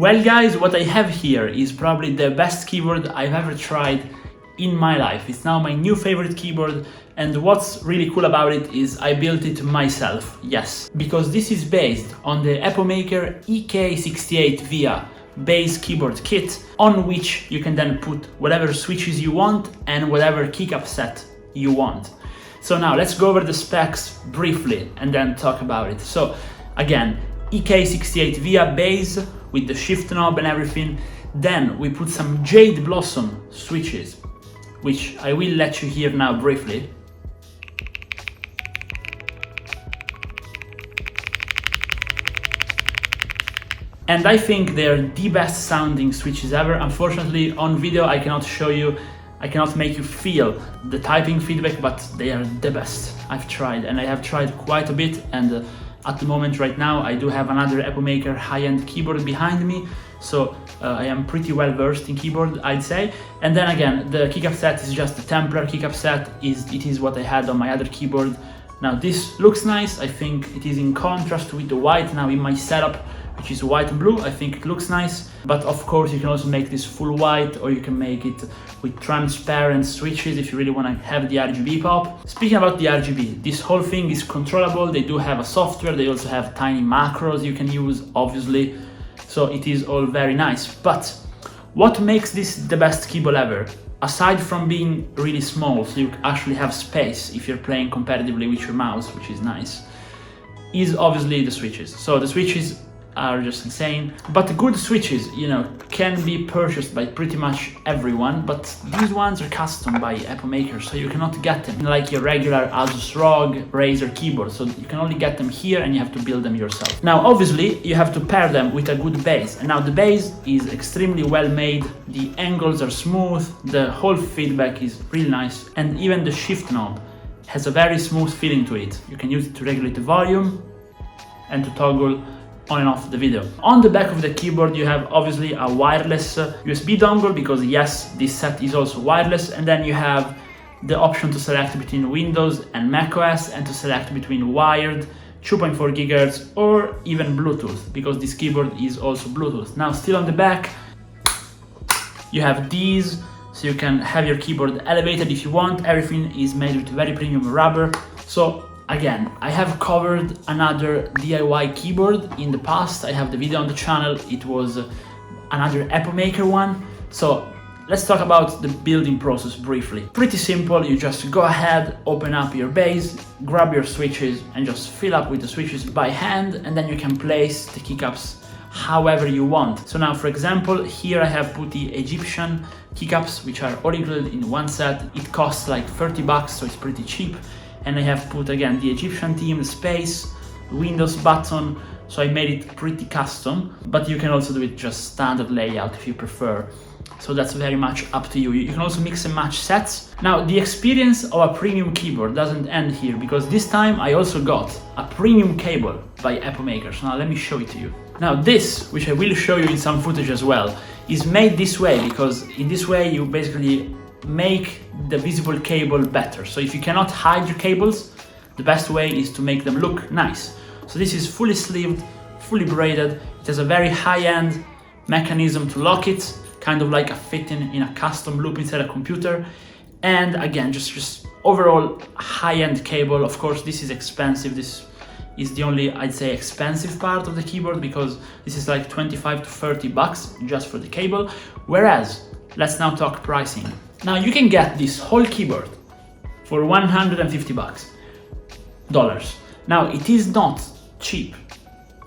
Well guys, what I have here is probably the best keyboard I've ever tried in my life. It's now my new favorite keyboard, and what's really cool about it is I built it myself, yes. Because this is based on the Epomaker EK68 ViaKit base keyboard kit, on which you can then put whatever switches you want and whatever keycap set you want. So now let's go over the specs briefly and then talk about it. So again, EK68 ViaKit base with the shift knob and everything. Then we put some Jade Blossom switches, which I will let you hear now briefly. And I think they're the best sounding switches ever. Unfortunately, on video I cannot show you, I cannot make you feel the typing feedback, but they are the best I've tried, and I have tried quite a bit. And at the moment right now I do have another Epomaker high-end keyboard behind me, so I am pretty well versed in keyboard, I'd say. And then again, the keycap set is just a Templar keycap set. It is what I had on my other keyboard. Now this looks nice. I think it is in contrast with the white now in my setup, which is white and blue. I think it looks nice, but of course you can also make this full white, or you can make it with transparent switches if you really want to have the RGB pop. Speaking about the RGB, this whole thing is controllable. They do have a software, they also have tiny macros you can use, obviously, so it is all very nice. But what makes this the best keyboard ever, aside from being really small, so you actually have space if you're playing competitively with your mouse, which is nice, is obviously the switches. So the switches are just insane, but good switches, you know, can be purchased by pretty much everyone, but these ones are custom by Epomaker, so you cannot get them like your regular Asus ROG, Razer keyboard, so you can only get them here and you have to build them yourself. Now obviously you have to pair them with a good base, and now the base is extremely well made, the angles are smooth, the whole feedback is really nice, and even the shift knob has a very smooth feeling to it. You can use it to regulate the volume and to toggle on and off the video. On the back of the keyboard you have obviously a wireless USB dongle, because yes, this set is also wireless, and then you have the option to select between Windows and macOS, and to select between wired, 2.4 GHz, or even Bluetooth, because this keyboard is also Bluetooth. Now still on the back you have these, so you can have your keyboard elevated if you want. Everything is made with very premium rubber. So again, I have covered another DIY keyboard in the past. I have the video on the channel. It was another Epomaker one. So let's talk about the building process briefly. Pretty simple. You just go ahead, open up your base, grab your switches, and just fill up with the switches by hand, and then you can place the keycaps however you want. So now, for example, here I have put the Egyptian keycaps, which are all included in one set. It costs like 30 bucks, so it's pretty cheap. And I have put again the Egyptian theme, the space, Windows button, so I made it pretty custom, but you can also do it just standard layout if you prefer. So that's very much up to you. You can also mix and match sets. Now the experience of a premium keyboard doesn't end here, because this time I also got a premium cable by Epomaker. So now let me show it to you. Now this, which I will show you in some footage as well, is made this way because in this way you basically make the visible cable better. So if you cannot hide your cables, the best way is to make them look nice. So this is fully sleeved, fully braided. It has a very high-end mechanism to lock it, kind of like a fitting in a custom loop inside a computer. And again, just overall high-end cable. Of course, this is expensive. This is the only, I'd say, expensive part of the keyboard, because this is like 25 to 30 bucks just for the cable. Whereas, let's now talk pricing. Now you can get this whole keyboard for 150 bucks. Now it is not cheap,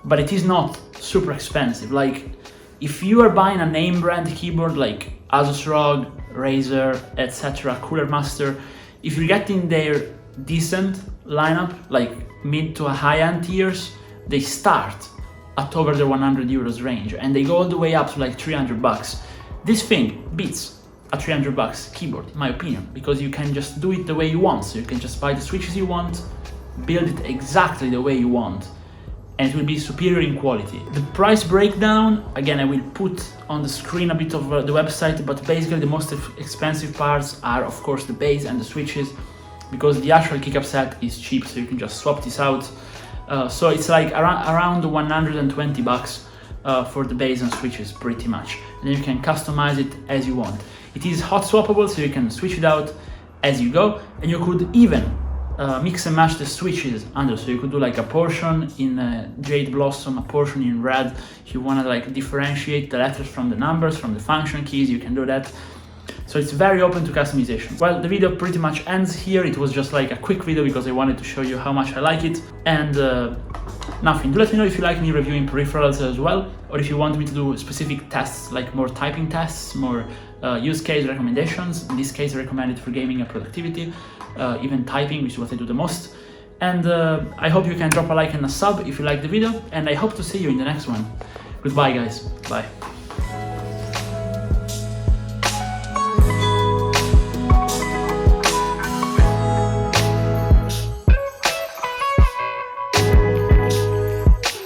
but it is not super expensive. Like if you are buying a name brand keyboard like Asus ROG, Razer, etc., Cooler Master, if you're getting their decent lineup, like mid to a high-end tiers, they start at over the 100 euros range, and they go all the way up to like 300 bucks. This thing beats a 300 bucks keyboard, in my opinion, because you can just do it the way you want. So you can just buy the switches you want, build it exactly the way you want, and it will be superior in quality. The price breakdown, again, I will put on the screen a bit of the website, but basically the most expensive parts are of course the base and the switches, because the actual keycap set is cheap, so you can just swap this out. So it's like around 120 bucks for the base and switches pretty much. And then you can customize it as you want. It is hot swappable, so you can switch it out as you go, and you could even mix and match the switches under. So you could do like a portion in Jade Blossom, a portion in red. If you want to like differentiate the letters from the numbers, from the function keys, you can do that. So it's very open to customization. Well, the video pretty much ends here. It was just like a quick video because I wanted to show you how much I like it. And nothing. Do let me know if you like me reviewing peripherals as well, or if you want me to do specific tests, like more typing tests, more use case recommendations. In this case, I recommend it for gaming and productivity, even typing, which is what I do the most. And I hope you can drop a like and a sub if you like the video, and I hope to see you in the next one. Goodbye, guys. Bye.